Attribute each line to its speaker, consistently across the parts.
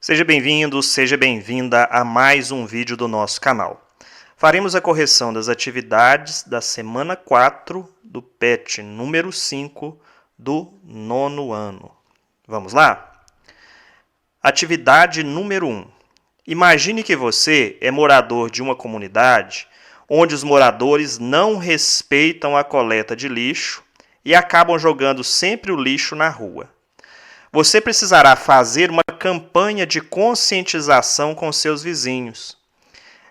Speaker 1: Seja bem-vindo, seja bem-vinda a mais um vídeo do nosso canal. Faremos a correção das atividades da semana 4 do PET número 5 do 9º ano. Vamos lá? Atividade número 1. Imagine que você é morador de uma comunidade onde os moradores não respeitam a coleta de lixo e acabam jogando sempre o lixo na rua. Você precisará fazer uma campanha de conscientização com seus vizinhos.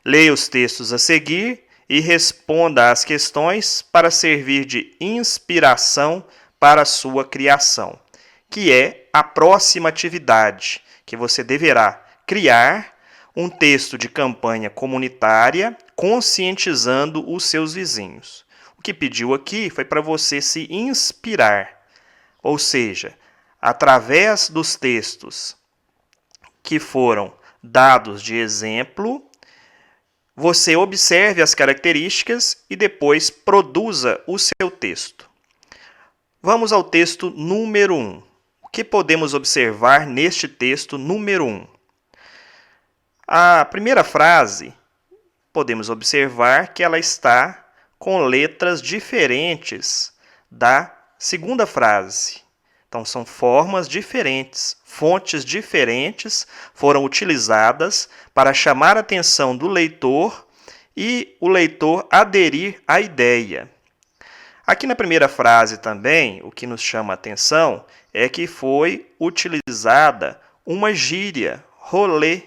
Speaker 1: Leia os textos a seguir e responda às questões para servir de inspiração para a sua criação, que é a próxima atividade, que você deverá criar um texto de campanha comunitária conscientizando os seus vizinhos. O que pediu aqui foi para você se inspirar, ou seja, através dos textos que foram dados de exemplo, você observe as características e depois produza o seu texto. Vamos ao texto número 1. O que podemos observar neste texto número 1? A primeira frase, podemos observar que ela está com letras diferentes da segunda frase. Então, são formas diferentes, fontes diferentes foram utilizadas para chamar a atenção do leitor e o leitor aderir à ideia. Aqui na primeira frase também, o que nos chama a atenção é que foi utilizada uma gíria, rolê,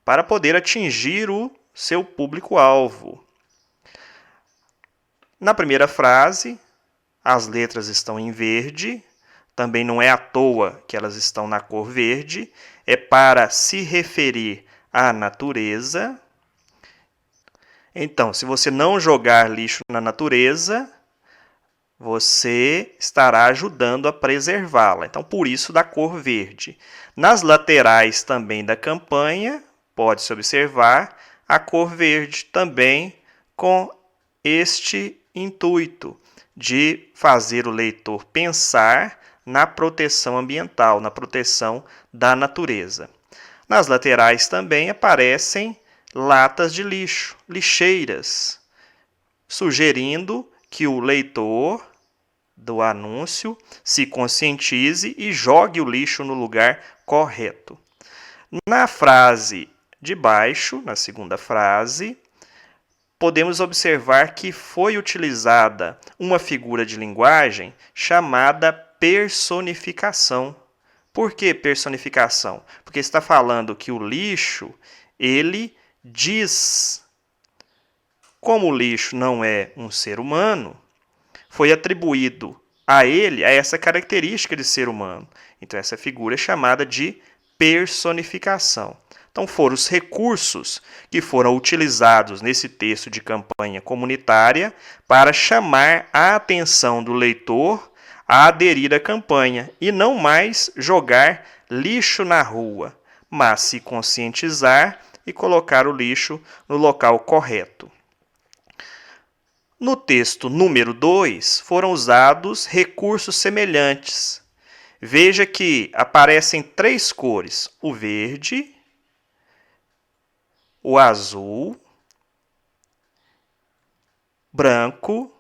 Speaker 1: para poder atingir o seu público-alvo. Na primeira frase, as letras estão em verde. Também não é à toa que elas estão na cor verde, é para se referir à natureza. Então, se você não jogar lixo na natureza, você estará ajudando a preservá-la. Então, por isso da cor verde. Nas laterais também da campanha, pode-se observar a cor verde também com este intuito de fazer o leitor pensar na proteção ambiental, na proteção da natureza. Nas laterais também aparecem latas de lixo, lixeiras, sugerindo que o leitor do anúncio se conscientize e jogue o lixo no lugar correto. Na frase de baixo, na segunda frase, podemos observar que foi utilizada uma figura de linguagem chamada personificação. Por que personificação? Porque está falando que o lixo, ele diz. Como o lixo não é um ser humano, foi atribuído a ele a essa característica de ser humano. Então, essa figura é chamada de personificação. Então, foram os recursos que foram utilizados nesse texto de campanha comunitária para chamar a atenção do leitor a aderir à campanha e não mais jogar lixo na rua, mas se conscientizar e colocar o lixo no local correto. No texto número 2, foram usados recursos semelhantes. Veja que aparecem 3 cores: o verde, o azul, branco,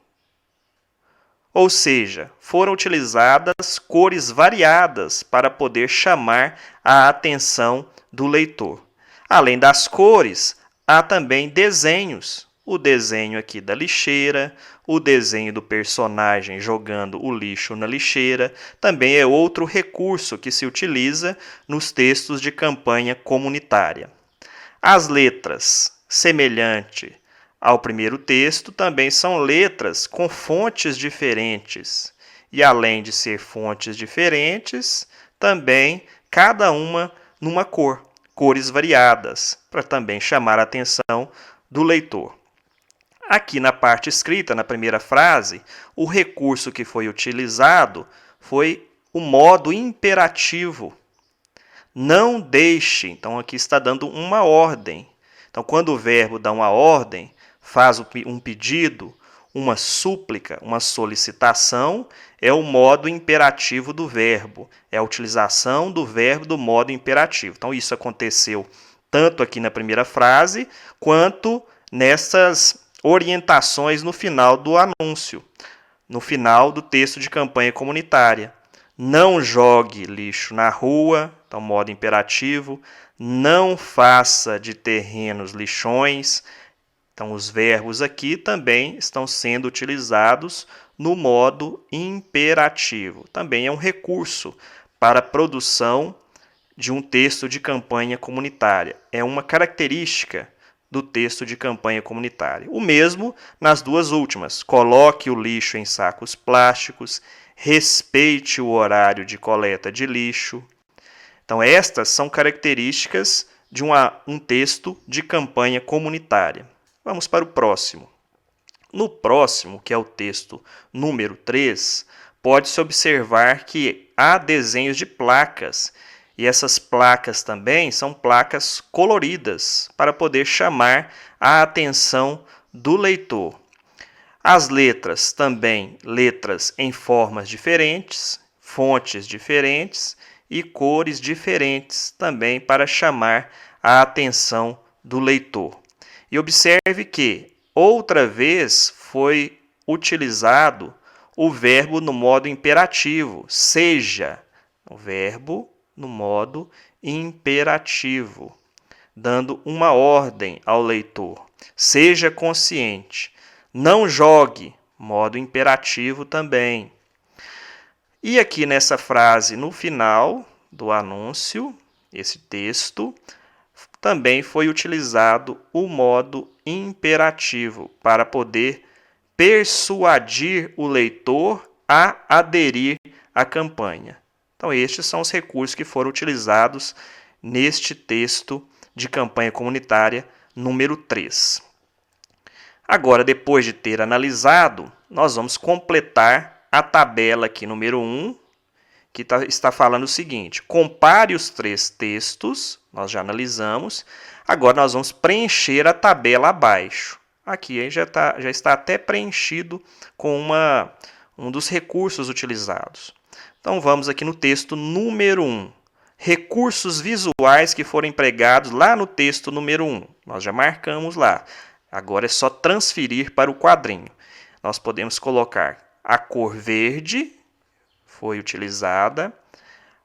Speaker 1: ou seja, foram utilizadas cores variadas para poder chamar a atenção do leitor. Além das cores, há também desenhos. O desenho aqui da lixeira, o desenho do personagem jogando o lixo na lixeira, também é outro recurso que se utiliza nos textos de campanha comunitária. As letras semelhante ao primeiro texto também são letras com fontes diferentes. E além de ser fontes diferentes, também cada uma numa cor, cores variadas, para também chamar a atenção do leitor. Aqui na parte escrita, na primeira frase, o recurso que foi utilizado foi o modo imperativo. Não deixe. Então, aqui está dando uma ordem. Então, quando o verbo dá uma ordem, faz um pedido, uma súplica, uma solicitação, é o modo imperativo do verbo, é a utilização do verbo do modo imperativo. Então, isso aconteceu tanto aqui na primeira frase, quanto nessas orientações no final do anúncio, no final do texto de campanha comunitária. Não jogue lixo na rua, então modo imperativo. Não faça de terrenos lixões. Então os verbos aqui também estão sendo utilizados no modo imperativo. Também é um recurso para a produção de um texto de campanha comunitária. É uma característica do texto de campanha comunitária. O mesmo nas duas últimas. Coloque o lixo em sacos plásticos, respeite o horário de coleta de lixo. Então, estas são características de um texto de campanha comunitária. Vamos para o próximo. No próximo, que é o texto número 3, pode-se observar que há desenhos de placas. E essas placas também são placas coloridas para poder chamar a atenção do leitor. As letras também, letras em formas diferentes, fontes diferentes e cores diferentes também para chamar a atenção do leitor. E observe que outra vez foi utilizado o verbo no modo imperativo, seja, o verbo no modo imperativo, dando uma ordem ao leitor. Seja consciente. Não jogue, modo imperativo também. E aqui nessa frase, no final do anúncio, esse texto, também foi utilizado o modo imperativo para poder persuadir o leitor a aderir à campanha. Então, estes são os recursos que foram utilizados neste texto de campanha comunitária número 3. Agora, depois de ter analisado, nós vamos completar a tabela aqui número 1, que está falando o seguinte: compare os 3 textos, nós já analisamos, agora nós vamos preencher a tabela abaixo. Aqui já está até preenchido com um dos recursos utilizados. Então, vamos aqui no texto número 1. Recursos visuais que foram empregados lá no texto número 1. Nós já marcamos lá. Agora é só transferir para o quadrinho. Nós podemos colocar a cor verde, foi utilizada.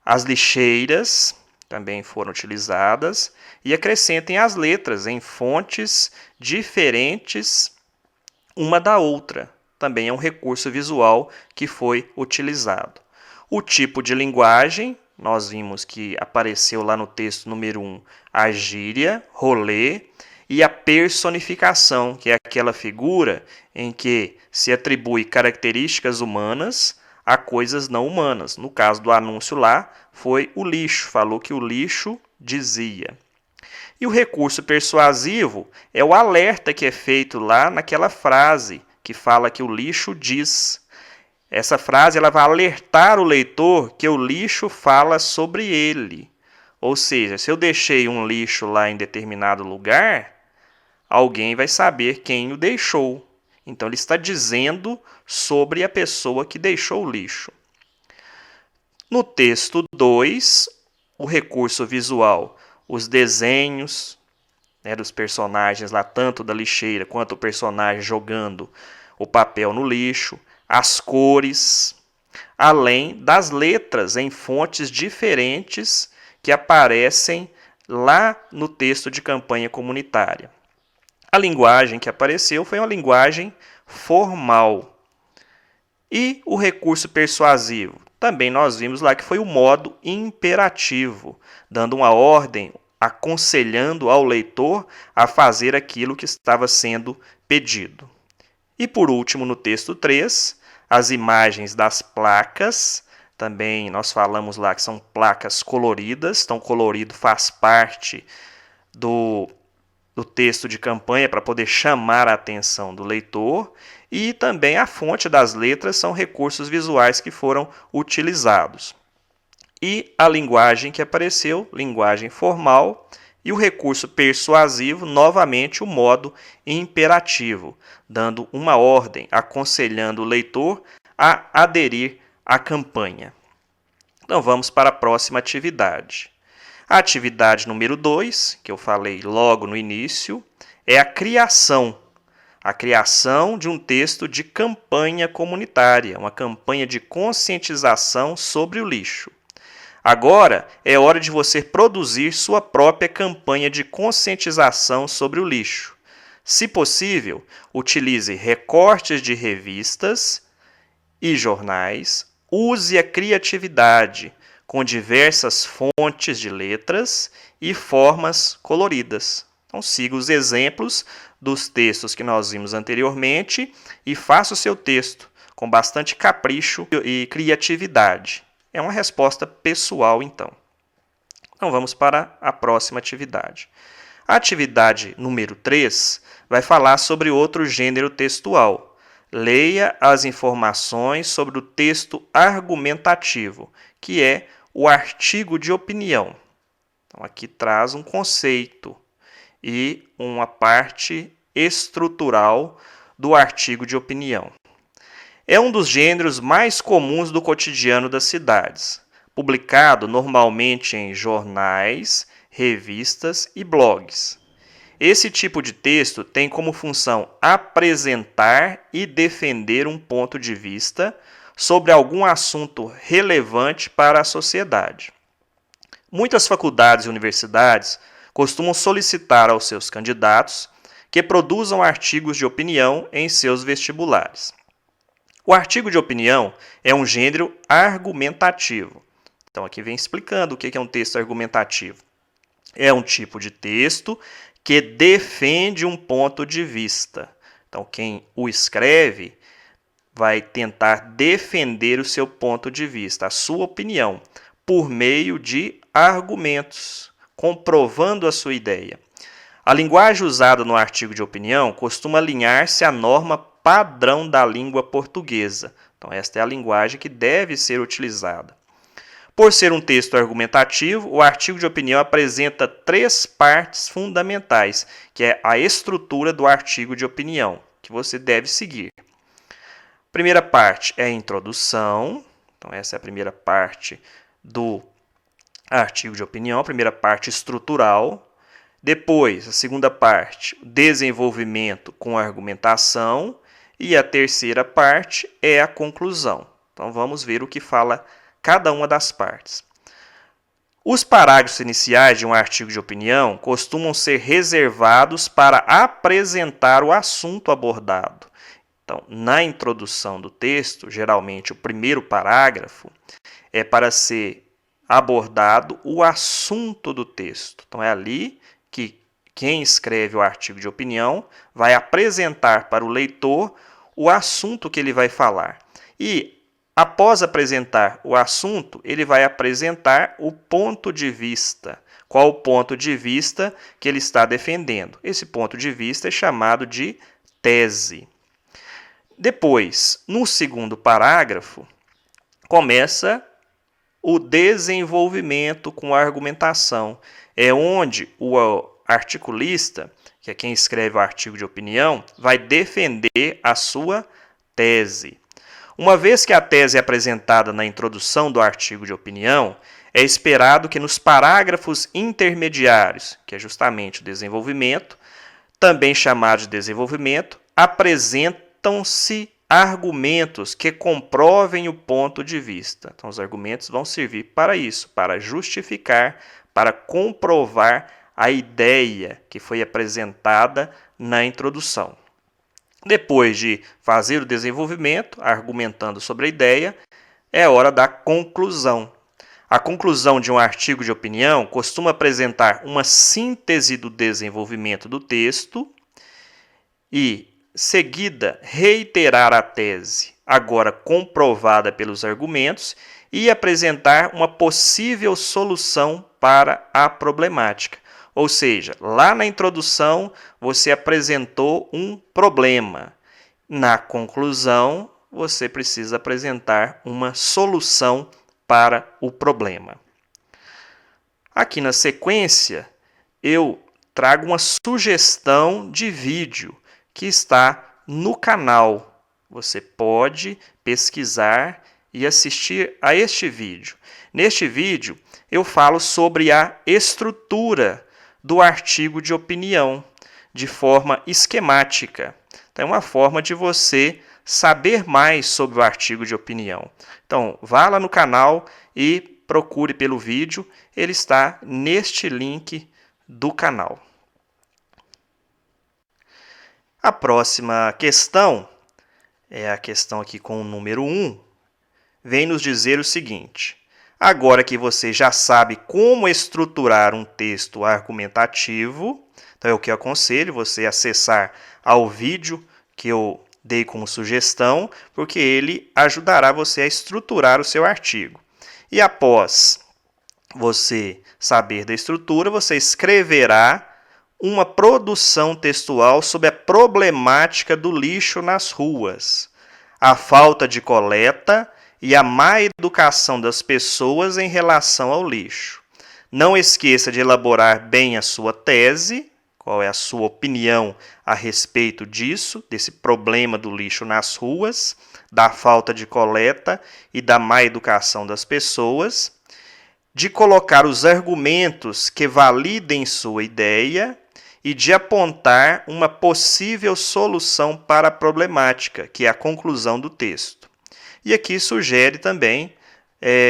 Speaker 1: As lixeiras também foram utilizadas. E acrescentem as letras em fontes diferentes uma da outra. Também é um recurso visual que foi utilizado. O tipo de linguagem, nós vimos que apareceu lá no texto número 1, a gíria, rolê, e a personificação, que é aquela figura em que se atribui características humanas a coisas não humanas. No caso do anúncio lá, foi o lixo, falou que o lixo dizia. E o recurso persuasivo é o alerta que é feito lá naquela frase, que fala que o lixo diz. Essa frase ela vai alertar o leitor que o lixo fala sobre ele. Ou seja, se eu deixei um lixo lá em determinado lugar, alguém vai saber quem o deixou. Então, ele está dizendo sobre a pessoa que deixou o lixo. No texto 2, o recurso visual, os desenhos dos personagens lá, tanto da lixeira quanto o personagem jogando o papel no lixo, as cores, além das letras em fontes diferentes que aparecem lá no texto de campanha comunitária. A linguagem que apareceu foi uma linguagem formal. E o recurso persuasivo? Também nós vimos lá que foi o modo imperativo, dando uma ordem, aconselhando ao leitor a fazer aquilo que estava sendo pedido. E por último, no texto 3, as imagens das placas, também nós falamos lá que são placas coloridas, então colorido faz parte do texto de campanha para poder chamar a atenção do leitor, e também a fonte das letras são recursos visuais que foram utilizados. E a linguagem que apareceu, linguagem formal, E o recurso persuasivo, novamente, o modo imperativo, dando uma ordem, aconselhando o leitor a aderir à campanha. Então, vamos para a próxima atividade. A atividade número 2, que eu falei logo no início, é a criação. A criação de um texto de campanha comunitária, uma campanha de conscientização sobre o lixo. Agora é hora de você produzir sua própria campanha de conscientização sobre o lixo. Se possível, utilize recortes de revistas e jornais, use a criatividade com diversas fontes de letras e formas coloridas. Então, siga os exemplos dos textos que nós vimos anteriormente e faça o seu texto com bastante capricho e criatividade. É uma resposta pessoal, então. Então, vamos para a próxima atividade. A atividade número 3 vai falar sobre outro gênero textual. Leia as informações sobre o texto argumentativo, que é o artigo de opinião. Então, aqui traz um conceito e uma parte estrutural do artigo de opinião. É um dos gêneros mais comuns do cotidiano das cidades, publicado normalmente em jornais, revistas e blogs. Esse tipo de texto tem como função apresentar e defender um ponto de vista sobre algum assunto relevante para a sociedade. Muitas faculdades e universidades costumam solicitar aos seus candidatos que produzam artigos de opinião em seus vestibulares. O artigo de opinião é um gênero argumentativo. Então, aqui vem explicando o que é um texto argumentativo. É um tipo de texto que defende um ponto de vista. Então, quem o escreve vai tentar defender o seu ponto de vista, a sua opinião, por meio de argumentos, comprovando a sua ideia. A linguagem usada no artigo de opinião costuma alinhar-se à norma padrão da língua portuguesa. Então, esta é a linguagem que deve ser utilizada. Por ser um texto argumentativo, o artigo de opinião apresenta 3 partes fundamentais, que é a estrutura do artigo de opinião, que você deve seguir. A primeira parte é a introdução. Então, essa é a primeira parte do artigo de opinião, a primeira parte estrutural. Depois, a segunda parte, desenvolvimento com argumentação. E a terceira parte é a conclusão. Então, vamos ver o que fala cada uma das partes. Os parágrafos iniciais de um artigo de opinião costumam ser reservados para apresentar o assunto abordado. Então, na introdução do texto, geralmente o primeiro parágrafo é para ser abordado o assunto do texto. Então, é ali que quem escreve o artigo de opinião vai apresentar para o leitor o assunto que ele vai falar. E, após apresentar o assunto, ele vai apresentar o ponto de vista. Qual o ponto de vista que ele está defendendo? Esse ponto de vista é chamado de tese. Depois, no segundo parágrafo, começa o desenvolvimento com a argumentação. É onde o articulista, que é quem escreve o artigo de opinião, vai defender a sua tese. Uma vez que a tese é apresentada na introdução do artigo de opinião, é esperado que nos parágrafos intermediários, que é justamente o desenvolvimento, também chamado de desenvolvimento, apresentam-se argumentos que comprovem o ponto de vista. Então, os argumentos vão servir para isso, para justificar, para comprovar a ideia que foi apresentada na introdução. Depois de fazer o desenvolvimento, argumentando sobre a ideia, é hora da conclusão. A conclusão de um artigo de opinião costuma apresentar uma síntese do desenvolvimento do texto e, seguida, reiterar a tese, agora comprovada pelos argumentos, e apresentar uma possível solução para a problemática. Ou seja, lá na introdução você apresentou um problema. Na conclusão, você precisa apresentar uma solução para o problema. Aqui na sequência, eu trago uma sugestão de vídeo que está no canal. Você pode pesquisar e assistir a este vídeo. Neste vídeo, eu falo sobre a estrutura do artigo de opinião, de forma esquemática. Então, é uma forma de você saber mais sobre o artigo de opinião. Então, vá lá no canal e procure pelo vídeo. Ele está neste link do canal. A próxima questão, é a questão aqui com o número 1, vem nos dizer o seguinte: agora que você já sabe como estruturar um texto argumentativo, então eu que aconselho você acessar ao vídeo que eu dei como sugestão, porque ele ajudará você a estruturar o seu artigo. E após você saber da estrutura, você escreverá uma produção textual sobre a problemática do lixo nas ruas, a falta de coleta e a má educação das pessoas em relação ao lixo. Não esqueça de elaborar bem a sua tese, qual é a sua opinião a respeito disso, desse problema do lixo nas ruas, da falta de coleta e da má educação das pessoas, de colocar os argumentos que validem sua ideia e de apontar uma possível solução para a problemática, que é a conclusão do texto. E aqui sugere também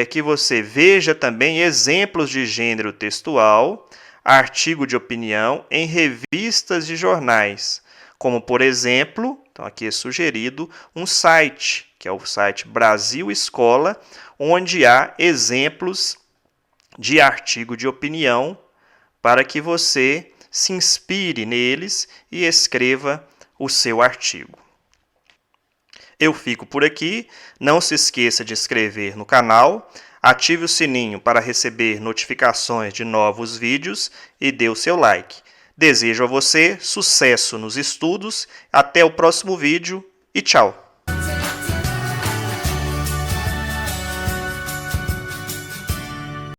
Speaker 1: que você veja também exemplos de gênero textual, artigo de opinião em revistas de jornais, como, por exemplo, então aqui é sugerido um site, que é o site Brasil Escola, onde há exemplos de artigo de opinião para que você se inspire neles e escreva o seu artigo. Eu fico por aqui. Não se esqueça de inscrever no canal, ative o sininho para receber notificações de novos vídeos e dê o seu like. Desejo a você sucesso nos estudos. Até o próximo vídeo e tchau!